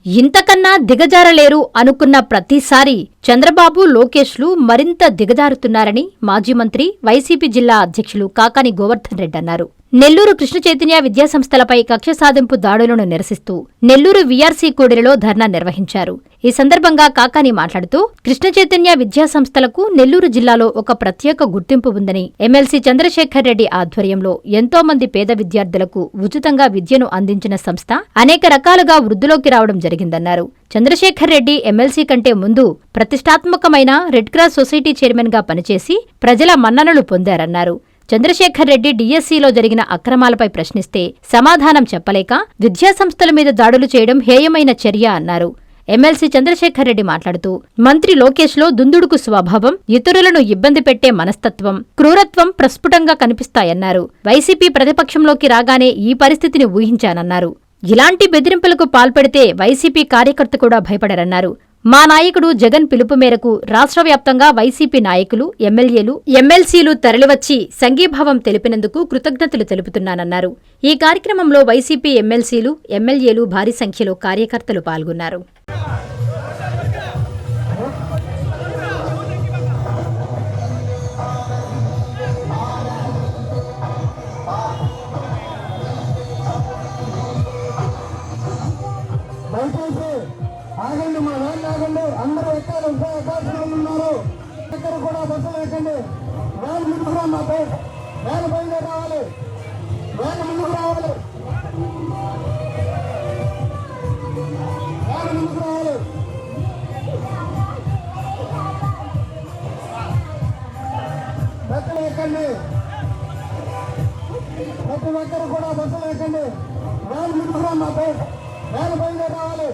ఇంతకన్నా దిగజారలేరు అనుకున్న ప్రతిసారి చంద్రబాబు, లోకేష్లు మరింత దిగజారుతున్నారని మాజీ మంత్రి, వైసీపీ జిల్లా అధ్యక్షులు కాకాని గోవర్ధన్ రెడ్డి అన్నారు. నెల్లూరు కృష్ణ చైతన్య విద్యాసంస్థలపై కక్ష సాధింపు దాడులను నిరసిస్తూ నెల్లూరు వీఆర్సీ కూడలిలో ధర్నా నిర్వహించారు. ఈ సందర్భంగా కాకాని మాట్లాడుతూ కృష్ణ చైతన్య విద్యాసంస్థలకు నెల్లూరు జిల్లాలో ఒక ప్రత్యేక గుర్తింపు ఉందని, ఎమ్మెల్సీ చంద్రశేఖర్ రెడ్డి ఆధ్వర్యంలో ఎంతో మంది పేద విద్యార్థులకు ఉచితంగా విద్యను అందించిన సంస్థ అనేక రకాలుగా వృద్ధిలోకి రావడం జరిగిందన్నారు. చంద్రశేఖర్ రెడ్డి ఎమ్మెల్సీ కంటే ముందు ప్రతిష్టాత్మకమైన రెడ్ క్రాస్ సొసైటీ చైర్మన్ గా పనిచేసి ప్రజల మన్ననలు పొందారన్నారు. చంద్రశేఖర్ రెడ్డి డిఎస్సీలో జరిగిన అక్రమాలపై ప్రశ్నిస్తే సమాధానం చెప్పలేక విద్యాసంస్థల మీద దాడులు చేయడం హేయమైన చర్య అన్నారు. ఎమ్మెల్సీ చంద్రశేఖర్ రెడ్డి మాట్లాడుతూ మంత్రి లోకేష్లో దుందుడుకు స్వభావం, ఇతరులను ఇబ్బంది పెట్టే మనస్తత్వం, క్రూరత్వం ప్రస్ఫుటంగా కనిపిస్తాయన్నారు. వైసీపీ ప్రతిపక్షంలోకి రాగానే ఈ పరిస్థితిని ఊహించానన్నారు. ఇలాంటి బెదిరింపులకు పాల్పడితే వైసీపీ కార్యకర్త కూడా భయపడరన్నారు. మా నాయకుడు జగన్ పిలుపు మేరకు రాష్ట్ర వ్యాప్తంగా వైసీపీ నాయకులు, ఎమ్మెల్యేలు, ఎమ్మెల్సీలు తరలివచ్చి సంఘీభావం తెలిపినందుకు కృతజ్ఞతలు తెలుపుతున్నానన్నారు. ఈ కార్యక్రమంలో వైసీపీ ఎమ్మెల్సీలు, ఎమ్మెల్యేలు భారీ సంఖ్యలో కార్యకర్తలు పాల్గొన్నారు. ఆగండి, మా వ్యాన్ ఆగండి, అందరూ ఎక్కాలి, ఎక్కాల్సిన వాళ్ళు ఉన్నారు. ఎక్కడ కూడా బస్సులు ఎక్కండి. వ్యాన్ ముందుకు రా, మా వ్యాన్ బయలుదేరి రావాలి, వ్యాన్ ముందుకు రావాలి, వ్యాన్ ముందుకు రావాలి. బస్సులు ఎక్కండి, ప్రతి ఒక్కరు కూడా బస్సులు ఎక్కండి. వ్యాన్ ముందుకు రా, మా వ్యాన్ బయలుదేరి రావాలి,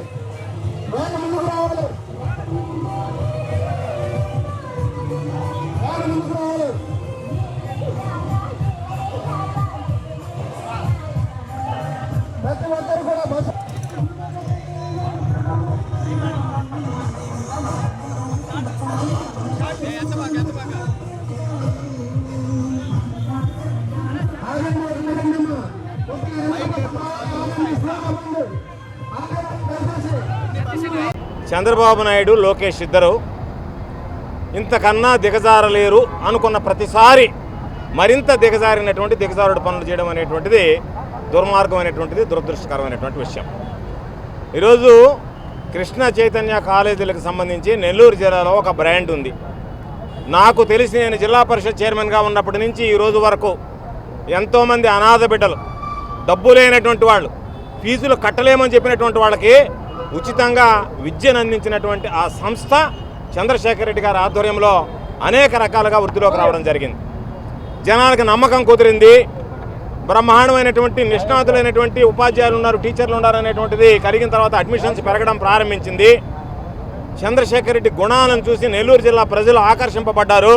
వ్యాన్ ముందుకు రావాలి, వ్యాన్ ముందుకు రావాలి. ప్రతి ఒక్కరు కూడా బస్సు చంద్రబాబు నాయుడు, లోకేష్ ఇద్దరు ఇంతకన్నా దిగజారలేరు అనుకున్న ప్రతిసారి మరింత దిగజారుడు పనులు చేయడం అనేటువంటిది దుర్మార్గమైనటువంటిది, దురదృష్టకరమైనటువంటి విషయం. ఈరోజు కృష్ణ చైతన్య కాలేజీలకు సంబంధించి నెల్లూరు జిల్లాలో ఒక బ్రాండ్ ఉంది. నాకు తెలిసి నేను జిల్లా పరిషత్ చైర్మన్గా ఉన్నప్పటి నుంచి ఈ రోజు వరకు ఎంతోమంది అనాథ బిడ్డలు, డబ్బు లేనటువంటి వాళ్ళు, ఫీజులు కట్టలేమని చెప్పినటువంటి వాళ్ళకి ఉచితంగా విద్యను అందించినటువంటి ఆ సంస్థ చంద్రశేఖర్ రెడ్డి గారి ఆధ్వర్యంలో అనేక రకాలుగా వృద్ధిలోకి రావడం జరిగింది. జనాలకు నమ్మకం కుదిరింది. బ్రహ్మాండమైనటువంటి నిష్ణాతులైనటువంటి ఉపాధ్యాయులు ఉన్నారు, టీచర్లు ఉన్నారు అనేటువంటిది కలిగిన తర్వాత అడ్మిషన్స్ పెరగడం ప్రారంభించింది. చంద్రశేఖర్ రెడ్డి గుణాలను చూసి నెల్లూరు జిల్లా ప్రజలు ఆకర్షింపబడ్డారు.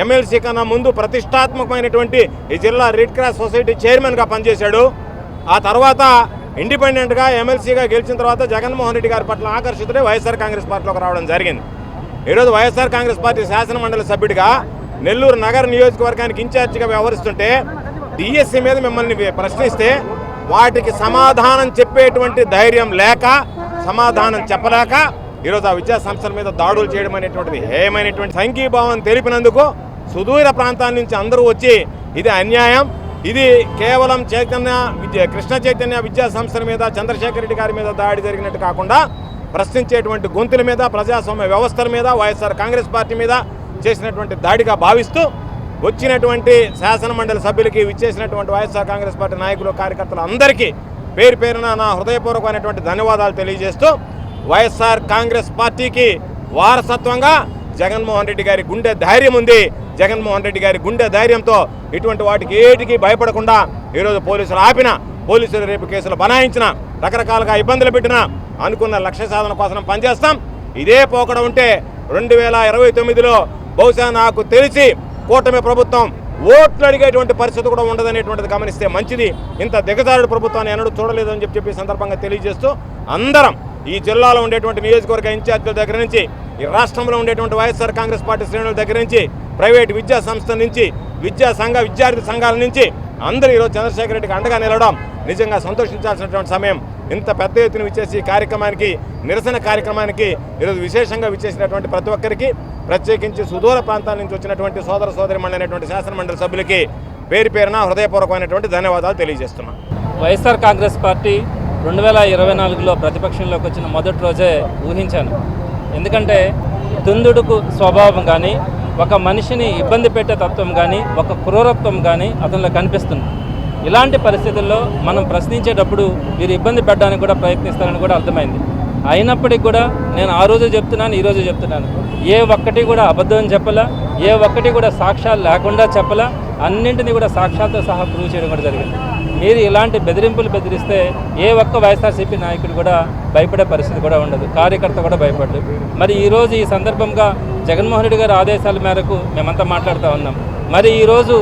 ఎమ్మెల్సీ కన్నా ముందు ప్రతిష్టాత్మకమైనటువంటి ఈ జిల్లా రెడ్ క్రాస్ సొసైటీ చైర్మన్గా పనిచేశాడు. ఆ తర్వాత ఇండిపెండెంట్గా ఎమ్మెల్సీగా గెలిచిన తర్వాత జగన్మోహన్ రెడ్డి గారి పట్ల ఆకర్షితుడై వైఎస్ఆర్ కాంగ్రెస్ పార్టీలోకి రావడం జరిగింది. ఈరోజు వైఎస్ఆర్ కాంగ్రెస్ పార్టీ శాసనమండలి సభ్యుడిగా నెల్లూరు నగర నియోజకవర్గానికి ఇన్ఛార్జిగా వ్యవహరిస్తుంటే డిఎస్సీ మీద మిమ్మల్ని ప్రశ్నిస్తే వాటికి సమాధానం చెప్పేటువంటి ధైర్యం లేక, సమాధానం చెప్పలేక ఈరోజు ఆ విద్యా సంస్థల మీద దాడులు చేయడం అనేటువంటిది హేయమైనటువంటి సంఘీభావం తెలిపినందుకు సుదూర ప్రాంతాల నుంచి అందరూ వచ్చి ఇది అన్యాయం, ఇది కేవలం కృష్ణ చైతన్య విద్యా సంస్థల మీద, చంద్రశేఖర్ రెడ్డి గారి మీద దాడి జరిగినట్టు కాకుండా ప్రశ్నించేటువంటి గొంతుల మీద, ప్రజాస్వామ్య వ్యవస్థల మీద, వైఎస్ఆర్ కాంగ్రెస్ పార్టీ మీద చేసినటువంటి దాడిగా భావిస్తూ వచ్చినటువంటి శాసనమండలి సభ్యులకి, విచ్చేసినటువంటి వైఎస్ఆర్ కాంగ్రెస్ పార్టీ నాయకులు, కార్యకర్తలు అందరికీ పేరు పేరున నా హృదయపూర్వకమైనటువంటి ధన్యవాదాలు తెలియజేస్తూ వైఎస్ఆర్ కాంగ్రెస్ పార్టీకి వారసత్వంగా జగన్మోహన్ రెడ్డి గారి గుండె ధైర్యం ఉంది. జగన్మోహన్ రెడ్డి గారి గుండె ధైర్యంతో ఇటువంటి వాటికి ఏటికి భయపడకుండా ఈరోజు పోలీసులు ఆపిన, పోలీసులు రేపు కేసులు బనాయించిన, రకరకాలుగా ఇబ్బందులు పెట్టినా అనుకున్న లక్ష్య సాధన కోసం పనిచేస్తాం. ఇదే పోకడ ఉంటే 2029లో బహుశా నాకు తెలిసి కూటమి ప్రభుత్వం ఓట్లు అడిగేటువంటి పరిస్థితి కూడా ఉండదనేటువంటిది గమనిస్తే మంచిది. ఇంత దిగజారుడు ప్రభుత్వాన్ని ఎన్నడూ చూడలేదని చెప్పి సందర్భంగా తెలియజేస్తూ అందరం ఈ జిల్లాలో ఉండేటువంటి నియోజకవర్గ ఇన్ఛార్జీల దగ్గర నుంచి, ఈ రాష్ట్రంలో ఉండేటువంటి వైఎస్ఆర్ కాంగ్రెస్ పార్టీ శ్రేణుల దగ్గర నుంచి, ప్రైవేటు విద్యా సంస్థ నుంచి, విద్యార్థి సంఘాల నుంచి అందరూ ఈరోజు చంద్రశేఖర్ రెడ్డికి అండగా నిలవడం నిజంగా సంతోషించాల్సినటువంటి సమయం. ఇంత పెద్ద ఎత్తున విచ్చేసి ఈ కార్యక్రమానికి, నిరసన కార్యక్రమానికి ఈరోజు విశేషంగా విచ్చేసినటువంటి ప్రతి ఒక్కరికి, ప్రత్యేకించి సుదూర ప్రాంతాల నుంచి వచ్చినటువంటి సోదర సోదరిమణులైనటువంటి శాసనమండలి సభ్యులకి పేరు పేరున హృదయపూర్వకమైనటువంటి ధన్యవాదాలు తెలియజేస్తున్నాం. వైఎస్ఆర్ కాంగ్రెస్ పార్టీ 2024లో ప్రతిపక్షంలోకి వచ్చిన మొదటి రోజే ఊహించాను. ఎందుకంటే దుందుడుకు స్వభావం కానీ, ఒక మనిషిని ఇబ్బంది పెట్టే తత్వం కానీ, ఒక క్రూరత్వం కానీ అతనిలో కనిపిస్తుంది. ఇలాంటి పరిస్థితుల్లో మనం ప్రశ్నించేటప్పుడు వీరు ఇబ్బంది పెట్టడానికి కూడా ప్రయత్నిస్తారని కూడా అర్థమైంది. అయినప్పటికీ కూడా నేను ఆ రోజు చెప్తున్నాను, ఈరోజు చెప్తున్నాను, ఏ ఒక్కటి కూడా అబద్ధం చెప్పలా, ఏ ఒక్కటి కూడా సాక్ష్యాలు లేకుండా చెప్పలా, అన్నింటినీ కూడా సాక్ష్యాలతో సహా ప్రూవ్ చేయడం కూడా జరిగింది. మీరు ఇలాంటి బెదిరింపులు బెదిరిస్తే ఏ ఒక్క వైఎస్ఆర్సీపీ నాయకుడు కూడా భయపడే పరిస్థితి కూడా ఉండదు, కార్యకర్త కూడా భయపడదు. మరి ఈరోజు ఈ సందర్భంగా జగన్మోహన్ రెడ్డి గారి ఆదేశాల మేరకు మేమంతా మాట్లాడుతూ ఉన్నాం. మరి ఈరోజు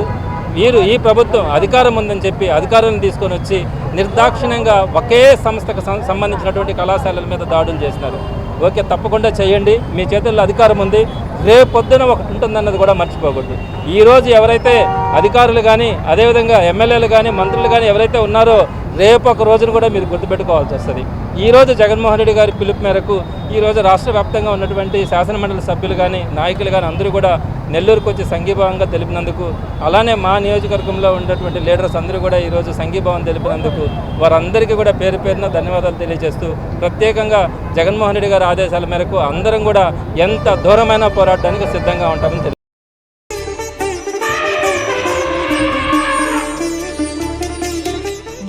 వీరు ఈ ప్రభుత్వం అధికారం ఉందని చెప్పి అధికారాన్ని తీసుకొని వచ్చి నిర్దాక్షిణ్యంగా ఒకే సంస్థకు సంబంధించినటువంటి కళాశాలల మీద దాడులు చేస్తున్నారు. ఓకే, తప్పకుండా చేయండి, మీ చేతుల్లో అధికారం ఉంది, రేపు పొద్దున ఒకటి ఉంటుందన్నది కూడా మర్చిపోకూడదు. ఈరోజు ఎవరైతే అధికారులు కానీ, అదేవిధంగా ఎమ్మెల్యేలు కానీ, మంత్రులు కానీ ఎవరైతే ఉన్నారో రేపు ఒక రోజును కూడా మీరు గుర్తుపెట్టుకోవాల్సి వస్తుంది. ఈరోజు జగన్మోహన్ రెడ్డి గారి పిలుపు మేరకు ఈరోజు రాష్ట్ర వ్యాప్తంగా ఉన్నటువంటి శాసనమండలి సభ్యులు కానీ, నాయకులు కానీ అందరూ కూడా నెల్లూరుకు వచ్చి సంఘీభావంగా తెలిపినందుకు, అలానే మా నియోజకవర్గంలో ఉన్నటువంటి లీడర్స్ అందరూ కూడా ఈరోజు సంఘీభావం తెలిపినందుకు వారందరికీ కూడా పేరు పేరున ధన్యవాదాలు తెలియజేస్తూ, ప్రత్యేకంగా జగన్మోహన్ రెడ్డి గారి ఆదేశాల మేరకు అందరం కూడా ఎంత దూరమైన పోరాటానికి సిద్ధంగా ఉంటామని తెలియదు.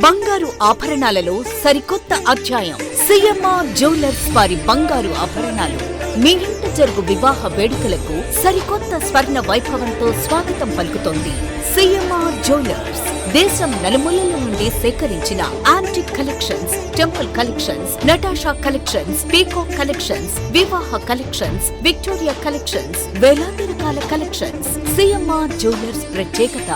బంగారు ఆభరణాలలో సరికొత్త అధ్యాయం. సిఎంఆర్ జ్యువెలర్స్ వారి బంగారు ఆభరణాలు మీ ఇంట జరుగు వివాహ వేడుకలకు సరికొత్త స్వర్ణ వైభవంతో స్వాగతం పలుకుతోంది. సిఎంఆర్ జ్యువెలర్స్ దేశం నలుమూలల నుండి సేకరించిన antique collections, temple collections, Natasha collections, peacock collections, వివాహ కలెక్షన్స్, విక్టోరియా కలెక్షన్స్, వేలాది రకాల కలెక్షన్స్. సిఎంఆర్ జ్యువెలర్స్ ప్రత్యేకత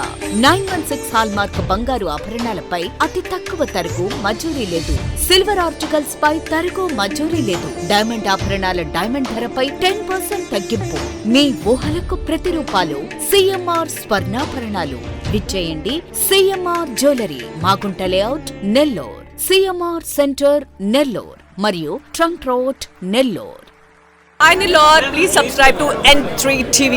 916 హాల్మార్క్ బంగారు ఆభరణాలపై అతి తక్కువ తరుగు మజూరీ లేదు. సిల్వర్ ఆర్టికల్స్ పై తరుగు మజూరీ లేదు. డైమండ్ ఆభరణాల డైమండ్ ధరపై 10% తగ్గింపు. మీ ఊహలకు ప్రతిరూపాలు సిఎంఆర్ స్వర్ణాభరణాలు. విచ్చేయండి CMR jewellery, Magunta layout, Nellore, CMR centre, Nellore మరియు trunk road, Nellore. Hi Nellore, please subscribe to N3 TV.